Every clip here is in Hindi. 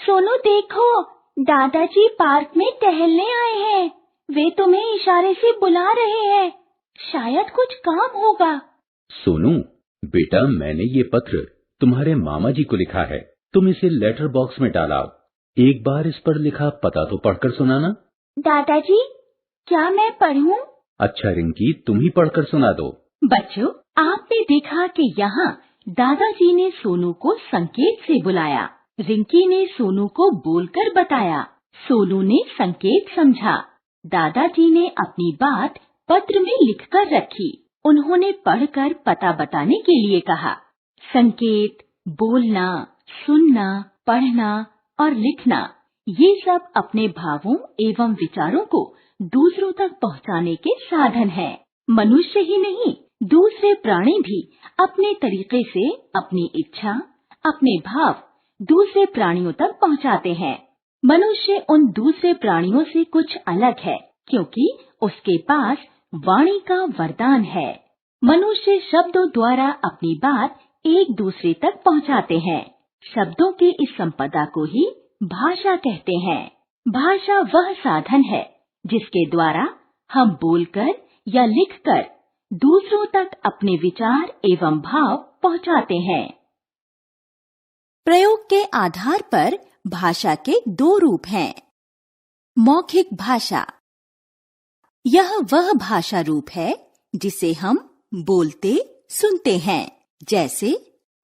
सोनू देखो, दादाजी पार्क में टहलने आए हैं। वे तुम्हें इशारे से बुला रहे हैं। शायद कुछ काम होगा। सोनू बेटा, मैंने ये पत्र तुम्हारे मामा जी को लिखा है। तुम इसे लेटर बॉक्स में डालाओ। एक बार इस पर लिखा पता तो पढ़कर सुनाना। दादाजी, क्या मैं पढ़ूं? अच्छा रिंकी, तुम ही पढ़कर सुना दो। बच्चों, आपने देखा कि यहाँ दादाजी ने सोनू को संकेत से बुलाया। रिंकी ने सोनू को बोलकर बताया। सोनू ने संकेत समझा। दादाजी ने अपनी बात पत्र में लिखकर रखी। उन्होंने पढ़कर पता बताने के लिए कहा। संकेत, बोलना, सुनना, पढ़ना और लिखना, ये सब अपने भावों एवं विचारों को दूसरों तक पहुंचाने के साधन हैं। मनुष्य ही नहीं, दूसरे प्राणी भी अपने तरीके से अपनी इच्छा, अपने भाव दूसरे प्राणियों तक पहुंचाते हैं। मनुष्य उन दूसरे प्राणियों से कुछ अलग है, क्योंकि उसके पास वाणी का वरदान है। मनुष्य शब्दों द्वारा अपनी बात एक दूसरे तक पहुंचाते हैं। शब्दों की इस संपदा को ही भाषा कहते हैं। भाषा वह साधन है जिसके द्वारा हम बोलकर या लिखकर दूसरों तक अपने विचार एवं भाव पहुंचाते हैं। प्रयोग के आधार पर भाषा के दो रूप हैं। मौखिक भाषा, यह वह भाषा रूप है जिसे हम बोलते सुनते हैं। जैसे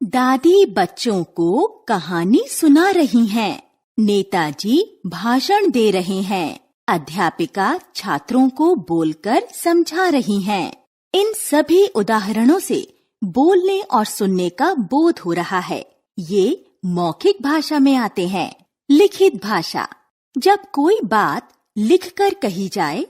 दादी बच्चों को कहानी सुना रही हैं, नेताजी भाषण दे रहे हैं, अध्यापिका छात्रों को बोलकर समझा रही हैं। इन सभी उदाहरणों से बोलने और सुनने का बोध हो रहा है। ये मौखिक भाषा में आते हैं। लिखित भाषा, जब कोई बात लिखकर कही जाए,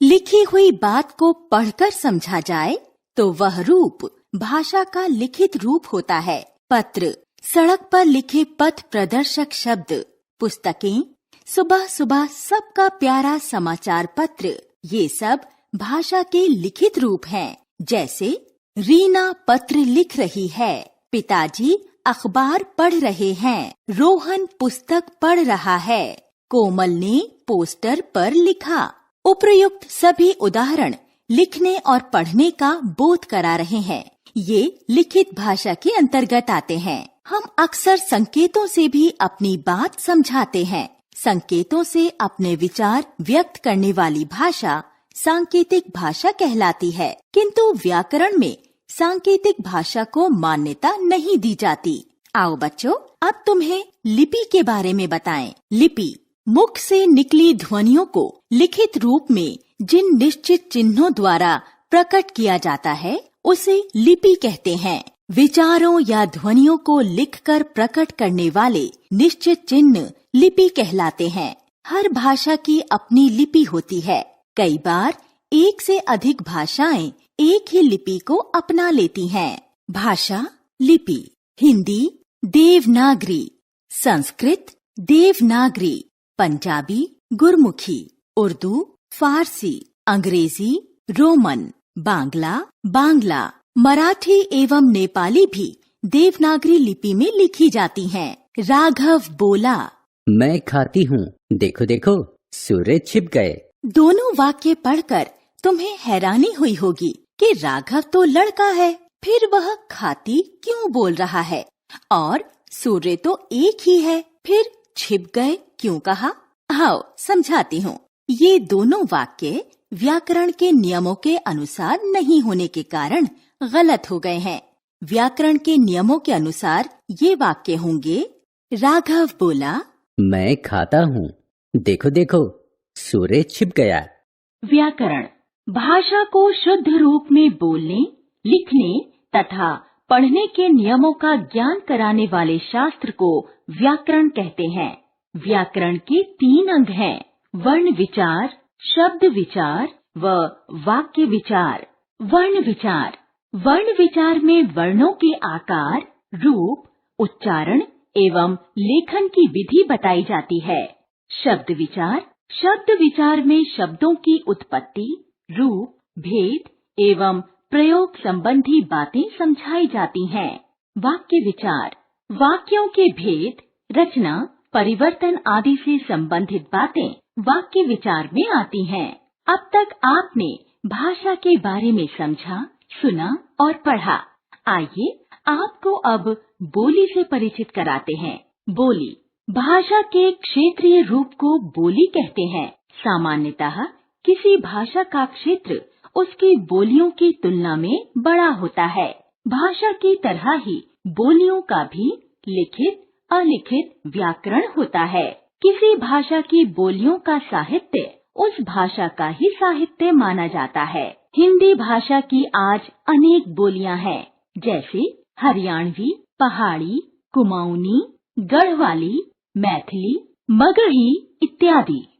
लिखी हुई बात को पढ़कर समझा जाए, तो वह रूप भाषा का लिखित रूप होता है। पत्र, सड़क पर लिखे पथ प्रदर्शक शब्द, पुस्तकें, सुबह सुबह सबका प्यारा समाचार पत्र, ये सब भाषा के लिखित रूप हैं। जैसे रीना पत्र लिख रही है, पिताजी अखबार पढ़ रहे हैं, रोहन पुस्तक पढ़ रहा है, कोमल ने पोस्टर पर लिखा। उपर्युक्त सभी उदाहरण लिखने और पढ़ने का बोध करा रहे हैं। ये लिखित भाषा के अंतर्गत आते हैं। हम अक्सर संकेतों से भी अपनी बात समझाते हैं। संकेतों से अपने विचार व्यक्त करने वाली भाषा सांकेतिक भाषा कहलाती है, किंतु व्याकरण में सांकेतिक भाषा को मान्यता नहीं दी जाती। आओ बच्चों, अब तुम्हें लिपि के बारे में बताएं। लिपि, मुख से निकली ध्वनियों को लिखित रूप में जिन निश्चित चिन्हों द्वारा प्रकट किया जाता है, उसे लिपि कहते हैं। विचारों या ध्वनियों को लिखकर प्रकट करने वाले निश्चित चिन्ह लिपि कहलाते हैं। हर भाषा की अपनी लिपि होती है। कई बार एक से अधिक भाषाएं एक ही लिपि को अपना लेती हैं। भाषा, लिपि, हिंदी देवनागरी, संस्कृत देवनागरी, पंजाबी गुरमुखी, उर्दू फारसी, अंग्रेजी रोमन, बांग्ला बांग्ला, मराठी एवं नेपाली भी देवनागरी लिपि में लिखी जाती हैं। राघव बोला, मैं खाती हूँ, देखो देखो सूर्य छिप गए। दोनों वाक्य पढ़कर तुम्हें हैरानी हुई होगी कि राघव तो लड़का है, फिर वह खाती क्यों बोल रहा है, और सूर्य तो एक ही है, फिर छिप गए क्यों कहा। आओ समझाती हूँ। ये दोनों वाक्य व्याकरण के नियमों के अनुसार नहीं होने के कारण गलत हो गए हैं। व्याकरण के नियमों के अनुसार ये वाक्य होंगे, राघव बोला, मैं खाता हूँ, देखो देखो सूर्य छिप गया। व्याकरण, भाषा को शुद्ध रूप में बोलने, लिखने तथा पढ़ने के नियमों का ज्ञान कराने वाले शास्त्र को व्याकरण कहते हैं। व्याकरण के 3 अंग हैं: वर्ण विचार, शब्द विचार व वाक्य विचार। वर्ण विचार, वर्ण विचार में वर्णों के आकार, रूप, उच्चारण एवं लेखन की विधि बताई जाती है। शब्द विचार, शब्द विचार में शब्दों की उत्पत्ति, रूप, भेद एवं प्रयोग संबंधी बातें समझाई जाती हैं। वाक्य विचार, वाक्यों के भेद, रचना परिवर्तन आदि से संबंधित बातें वाक्य विचार में आती हैं। अब तक आपने भाषा के बारे में समझा, सुना और पढ़ा। आइए आपको अब बोली से परिचित कराते हैं। बोली भाषा के क्षेत्रीय रूप को बोली कहते हैं। सामान्यतः किसी भाषा का क्षेत्र उसकी बोलियों की तुलना में बड़ा होता है। भाषा की तरह ही बोलियों का भी लिखित अलिखित व्याकरण होता है। किसी भाषा की बोलियों का साहित्य उस भाषा का ही साहित्य माना जाता है। हिंदी भाषा की आज अनेक बोलियां हैं, जैसे हरियाणवी, पहाड़ी, कुमाऊनी, गढ़वाली, मैथिली, मगही इत्यादि।